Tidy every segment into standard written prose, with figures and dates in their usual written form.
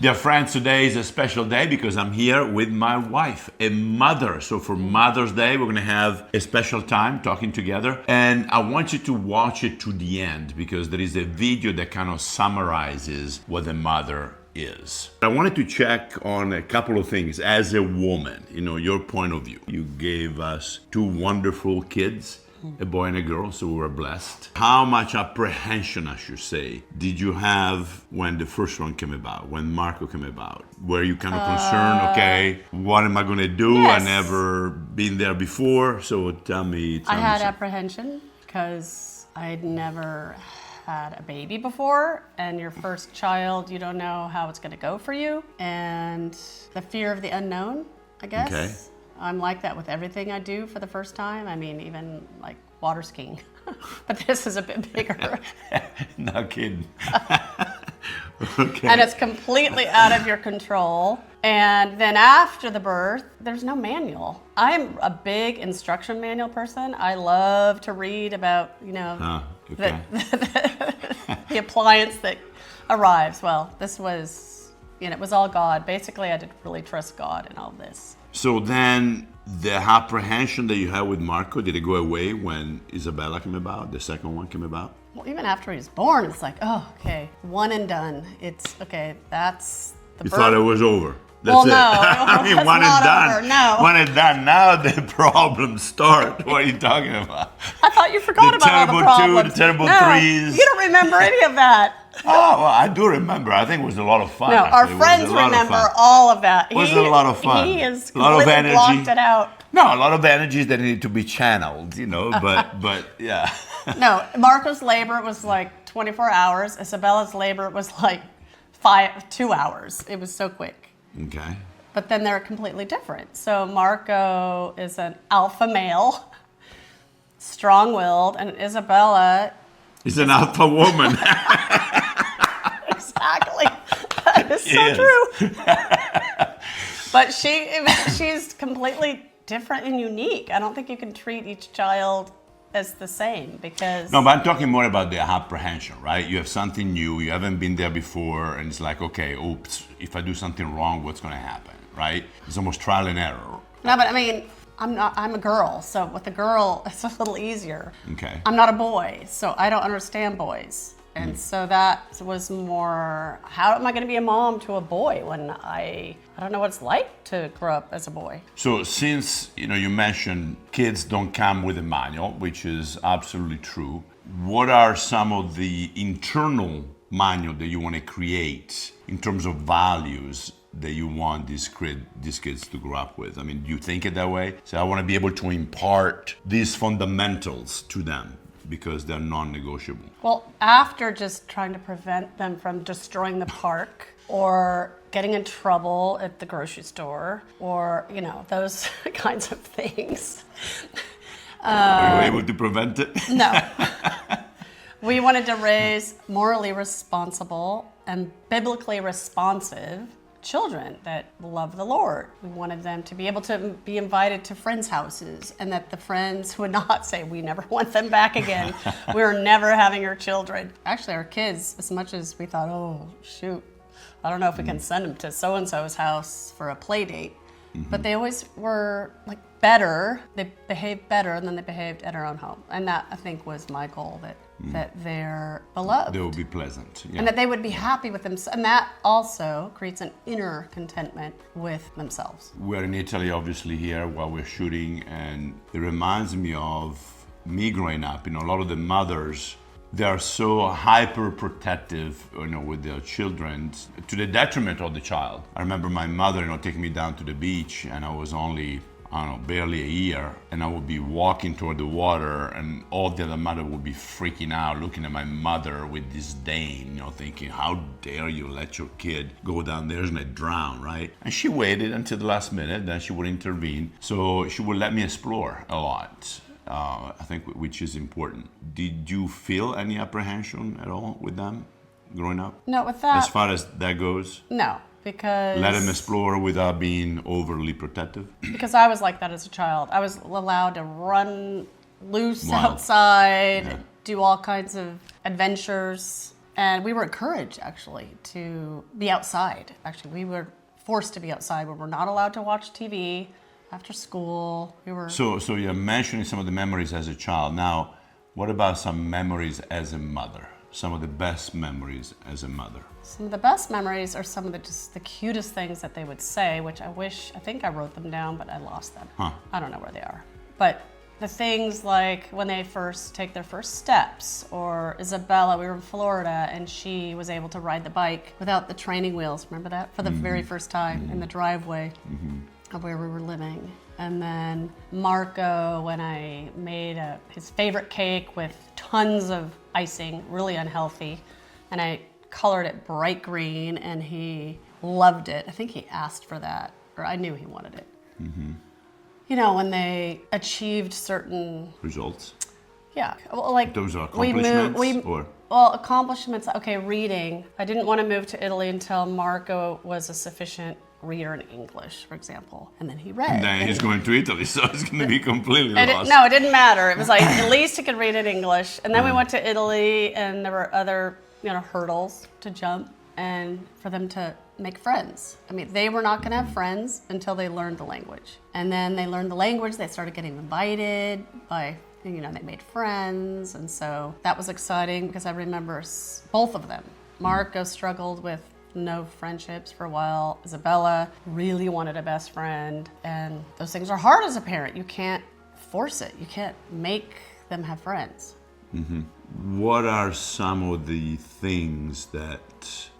Dear friends, today is a special day because I'm here with my wife, a mother. So for Mother's Day, we're going to have a special time talking together. And I want you to watch it to the end because there is a video that kind of summarizes what a mother is. I wanted to check on a couple of things as a woman, your point of view. You gave us two wonderful kids, a boy and a girl, so we were blessed. How much apprehension, I should say, did you have when the first one came about, when Marco came about? Were you kind of concerned, okay, what am I going to do? Yes. I never been there before, so tell me. I had apprehension because I'd never had a baby before, and your first child, you don't know how it's going to go for you, and the fear of the unknown, I guess. Okay. I'm like that with everything I do for the first time. I mean, even like water skiing, but this is a bit bigger. No kidding. Okay. And it's completely out of your control. And then after the birth, there's no manual. I'm a big instruction manual person. I love to read about, Okay. the appliance that arrives. Well, this was, it was all God. Basically, I didn't really trust God in all this. So then the apprehension that you had with Marco, did it go away when Isabella came about, the second one came about? Well, even after he was born, it's like, oh, okay, one and done. It's, okay, that's the birth. You thought it was over. That's Well, it. no, I mean, it's one not and done. over, no. One and done. Now the problems start. What are you talking about? I thought you forgot The about all the terrible problems. two, the terrible no, threes. You don't remember any of that. Oh, well, I do remember. I think it was a lot of fun. No, our actually. It was friends a lot of remember fun. all of that. It was a lot of fun. He has A lot of completely energy. blocked it out. No, a lot of energies that need to be channeled, but yeah. No, Marco's labor was like 24 hours. Isabella's labor was like 2 hours. It was so quick. Okay. But then they're completely different. So Marco is an alpha male, strong-willed, and Isabella... He's an alpha woman. Exactly. That is so true. But she's completely different and unique. I don't think you can treat each child as the same because... No, but I'm talking more about the apprehension, right? You have something new, you haven't been there before, and it's like, okay, oops, if I do something wrong, what's going to happen, right? It's almost trial and error. No, but I mean, I'm a girl, so with a girl, it's a little easier. Okay. I'm not a boy, so I don't understand boys. And so that was more, how am I going to be a mom to a boy when I don't know what it's like to grow up as a boy. So since, you mentioned kids don't come with a manual, which is absolutely true, what are some of the internal manual that you want to create in terms of values that you want these kids to grow up with? I mean, do you think it that way? So I want to be able to impart these fundamentals to them because they're non-negotiable. Well, after just trying to prevent them from destroying the park or getting in trouble at the grocery store or, those kinds of things. Are you able to prevent it? No. We wanted to raise morally responsible and biblically responsive children that love the Lord. We wanted them to be able to be invited to friends' houses and that the friends would not say, we never want them back again. We're never having your children. Actually, our kids, as much as we thought, oh, shoot, I don't know if we can send them to so-and-so's house for a play date. But they always were like better. They behaved better than they behaved at our own home. And that, I think, was my goal, that they're beloved. They will be pleasant. Yeah. And that they would be happy with themselves. And that also creates an inner contentment with themselves. We're in Italy, obviously, here while we're shooting, and it reminds me of me growing up. A lot of the mothers, they are so hyper protective, with their children to the detriment of the child. I remember my mother, taking me down to the beach, and I was only, barely a year, and I would be walking toward the water, and all the other mother would be freaking out, looking at my mother with disdain, thinking, how dare you let your kid go down there and drown, right? And she waited until the last minute, then she would intervene. So she would let me explore a lot. I think, which is important. Did you feel any apprehension at all with them growing up? No, with that. As far as that goes? No, because... Let them explore without being overly protective? Because I was like that as a child. I was allowed to run loose Wild. outside, Yeah. do all kinds of adventures. And we were encouraged, actually, to be outside. Actually, we were forced to be outside. We were not allowed to watch TV after school. We were. So you're mentioning some of the memories as a child. Now, what about some memories as a mother? Some of the best memories as a mother? Some of the best memories are some of the cutest things that they would say, which I think I wrote them down, but I lost them. Huh. I don't know where they are. But the things like when they first take their first steps, or Isabella, we were in Florida and she was able to ride the bike without the training wheels. Remember that? For the very first time in the driveway of where we were living. And then Marco, when I made his favorite cake with tons of icing, really unhealthy, and I colored it bright green and he loved it. I think he asked for that, or I knew he wanted it. You know, when they achieved certain results. Yeah, well, like those are accomplishments, or well, accomplishments. Okay, reading. I didn't want to move to Italy until Marco was a sufficient reader in English, for example, and then he read. And then he's going to Italy, so it's going to be completely lost. No, it didn't matter. It was like at least he could read in English, and then we went to Italy, and there were other hurdles to jump, and for them to make friends. I mean, they were not going to have friends until they learned the language. And then they learned the language, they started getting invited by, they made friends. And so that was exciting because I remember both of them. Marco struggled with no friendships for a while. Isabella really wanted a best friend. And those things are hard as a parent. You can't force it. You can't make them have friends. What are some of the things that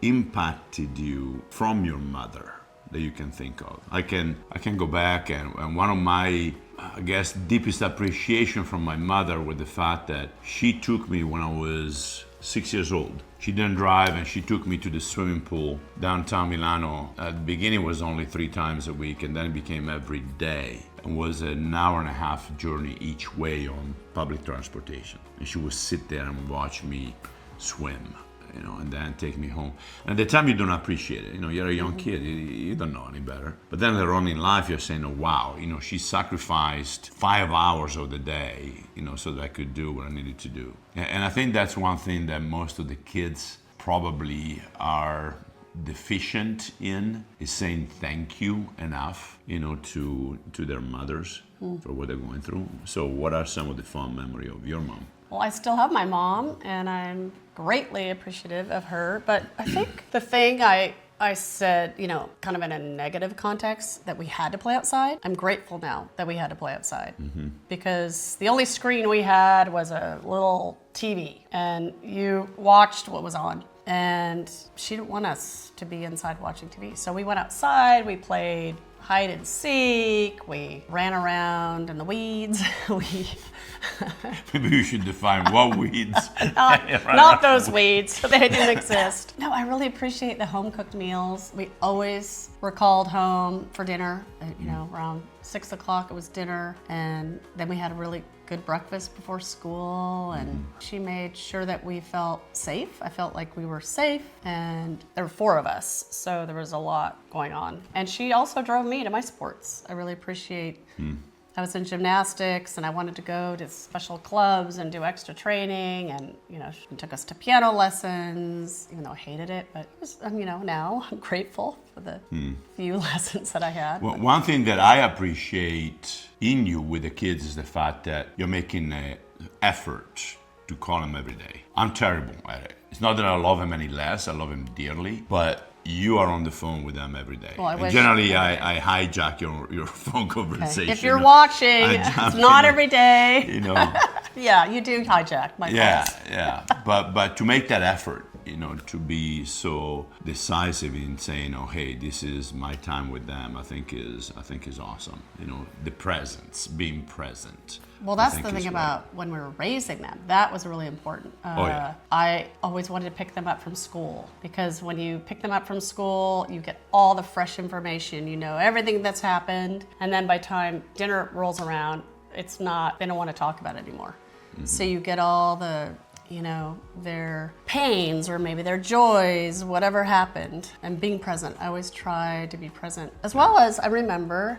impacted you from your mother that you can think of? I can go back, and one of my, I guess, deepest appreciation from my mother was the fact that she took me when I was 6 years old. She didn't drive, and she took me to the swimming pool downtown Milano. At the beginning it was only 3 times a week, and then it became every day. It was an hour and a half journey each way on public transportation. And she would sit there and watch me swim, and then take me home. And at the time you don't appreciate it. You're a young kid, you don't know any better. But then later on in life you're saying, oh wow, she sacrificed 5 hours of the day, so that I could do what I needed to do. And I think that's one thing that most of the kids probably are deficient in, is saying thank you enough, to their mothers for what they're going through. So what are some of the fond memory of your mom? Well, I still have my mom, and I'm greatly appreciative of her. But I think the thing I said, kind of in a negative context, that we had to play outside. I'm grateful now that we had to play outside because the only screen we had was a little TV, and you watched what was on. And she didn't want us to be inside watching TV. So we went outside, we played hide and seek, we ran around in the weeds. Maybe you should define what weeds. Not those weeds, they didn't exist. No, I really appreciate the home cooked meals. We always were called home for dinner, around 6 o'clock it was dinner, and then we had a really good breakfast before school, and she made sure that we felt safe. I felt like we were safe, and there were 4 of us, so there was a lot going on. And she also drove me to my sports. I really appreciate I was in gymnastics, and I wanted to go to special clubs and do extra training, and she took us to piano lessons, even though I hated it, but it was, now I'm grateful for the few lessons that I had. Well, one thing that I appreciate in you with the kids is the fact that you're making an effort to call them every day. I'm terrible at it. It's not that I love him any less, I love him dearly, but you are on the phone with them every day. Well, I wish generally, I hijack your phone conversation. Okay. If you're watching, it's not every day. Yeah, you do hijack my phone. Yeah. But to make that effort, to be so decisive in saying, oh, hey, this is my time with them, I think is awesome. The presence, being present. Well, that's the thing about when we were raising them. That was really important. I always wanted to pick them up from school, because when you pick them up from school, you get all the fresh information, everything that's happened. And then by the time dinner rolls around, they don't want to talk about it anymore. So you get all the, their pains or maybe their joys, whatever happened, and being present. I always try to be present. As well as, I remember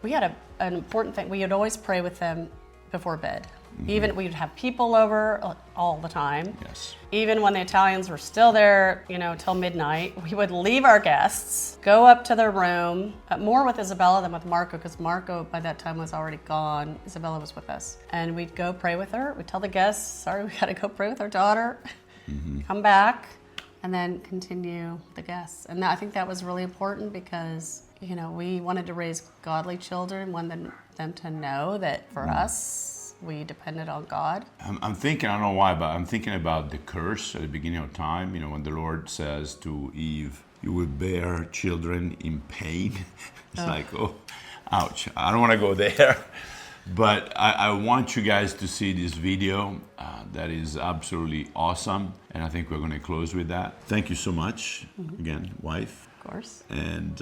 we had an important thing. We would always pray with them before bed. Even we'd have people over all the time. Yes. Even when the Italians were still there, till midnight, we would leave our guests, go up to their room, more with Isabella than with Marco, because Marco by that time was already gone. Isabella was with us. And we'd go pray with her. We'd tell the guests, sorry, we gotta go pray with our daughter. Come back, and then continue the guests. And I think that was really important because, we wanted to raise godly children, wanted them to know that for us, we depended on God. I'm thinking, I don't know why, but I'm thinking about the curse at the beginning of time, when the Lord says to Eve, you will bear children in pain. It's like, oh, ouch, I don't want to go there. But I want you guys to see this video. That is absolutely awesome. And I think we're going to close with that. Thank you so much, again, wife. Of course. And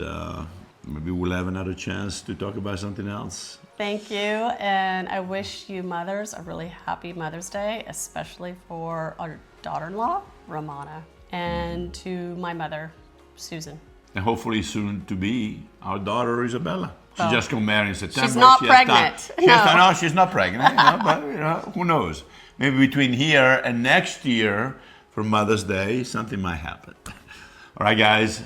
maybe we'll have another chance to talk about something else. Thank you, and I wish you mothers a really happy Mother's Day, especially for our daughter-in-law, Romana, and to my mother, Susan. And hopefully soon to be our daughter, Isabella. She just got married in September. She's not pregnant. No, she's not pregnant, but who knows? Maybe between here and next year, for Mother's Day, something might happen. All right, guys,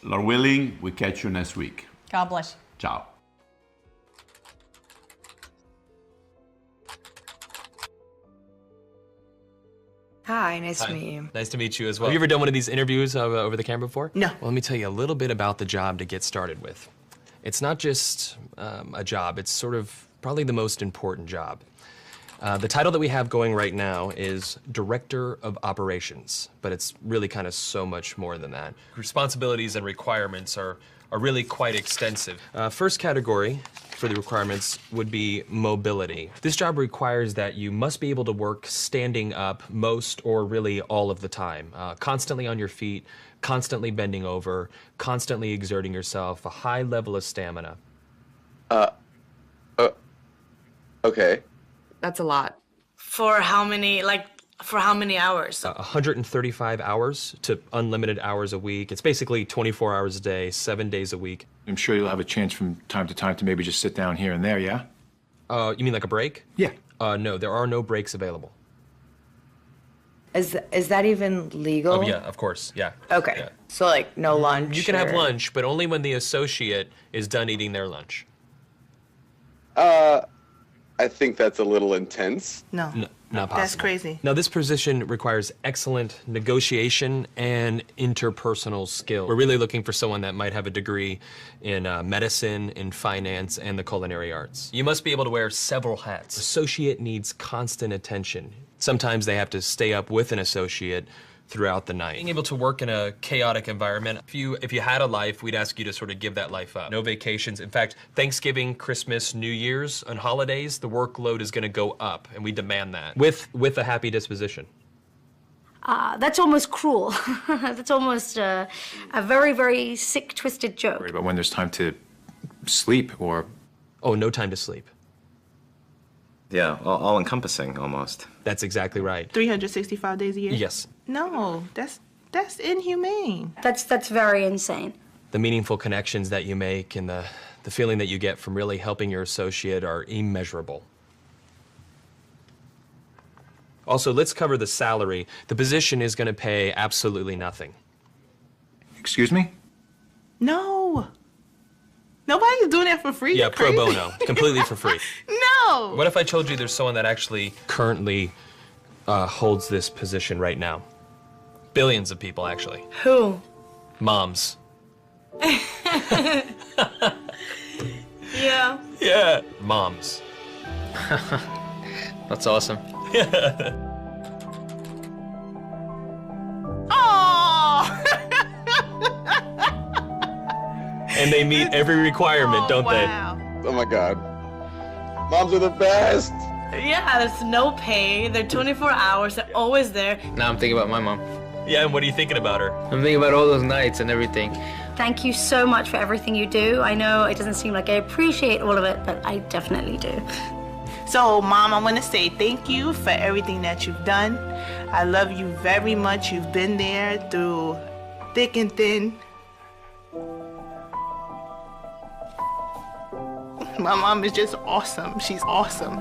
Lord willing, we catch you next week. God bless you. Ciao. Hi, nice to meet you. Nice to meet you as well. Have you ever done one of these interviews over the camera before? No. Well, let me tell you a little bit about the job to get started with. It's not just a job, it's sort of probably the most important job. The title that we have going right now is Director of Operations, but it's really kind of so much more than that. Responsibilities and requirements are really quite extensive. First category for the requirements would be mobility. This job requires that you must be able to work standing up most or really all of the time, constantly on your feet, constantly bending over, constantly exerting yourself, a high level of stamina. Okay. That's a lot. For how many hours? 135 hours to unlimited hours a week. It's basically 24 hours a day, 7 days a week. I'm sure you'll have a chance from time to time to maybe just sit down here and there, yeah? You mean like a break? Yeah. No, there are no breaks available. Is that even legal? Oh, yeah, of course, yeah. Okay. Yeah. So like no lunch. You can have or- lunch, but only when the associate is done eating their lunch. I think that's a little intense. No. Not possible. That's crazy. Now, this position requires excellent negotiation and interpersonal skill. We're really looking for someone that might have a degree in medicine, in finance, and the culinary arts. You must be able to wear several hats. Associate needs constant attention. Sometimes they have to stay up with an associate throughout the night. Being able to work in a chaotic environment, if you had a life, we'd ask you to sort of give that life up. No vacations. In fact, Thanksgiving, Christmas, New Year's, and holidays, the workload is going to go up, and we demand that with a happy disposition. That's almost cruel. That's almost a very, very sick, twisted joke. But when there's time to sleep or... Oh, no time to sleep. Yeah, all-encompassing almost. That's exactly right. 365 days a year? Yes. No, that's inhumane. That's very insane. The meaningful connections that you make and the feeling that you get from really helping your associate are immeasurable. Also, let's cover the salary. The position is going to pay absolutely nothing. Excuse me? No. Nobody's doing that for free. Yeah, You're pro crazy. bono, completely for free. No. What if I told you there's someone that actually currently holds this position right now? Billions of people, actually. Who? Moms. Yeah. Yeah. Moms. That's awesome. Oh. And they meet every requirement, don't wow. Oh my God. Moms are the best. Yeah, there's no pay. They're 24 hours. They're always there. Now I'm thinking about my mom. they? Yeah, and what are you thinking about her? I'm thinking about all those nights and everything. Thank you so much for everything you do. I know it doesn't seem like I appreciate all of it, but I definitely do. So, Mom, I want to say thank you for everything that you've done. I love you very much. You've been there through thick and thin. My mom is just awesome. She's awesome.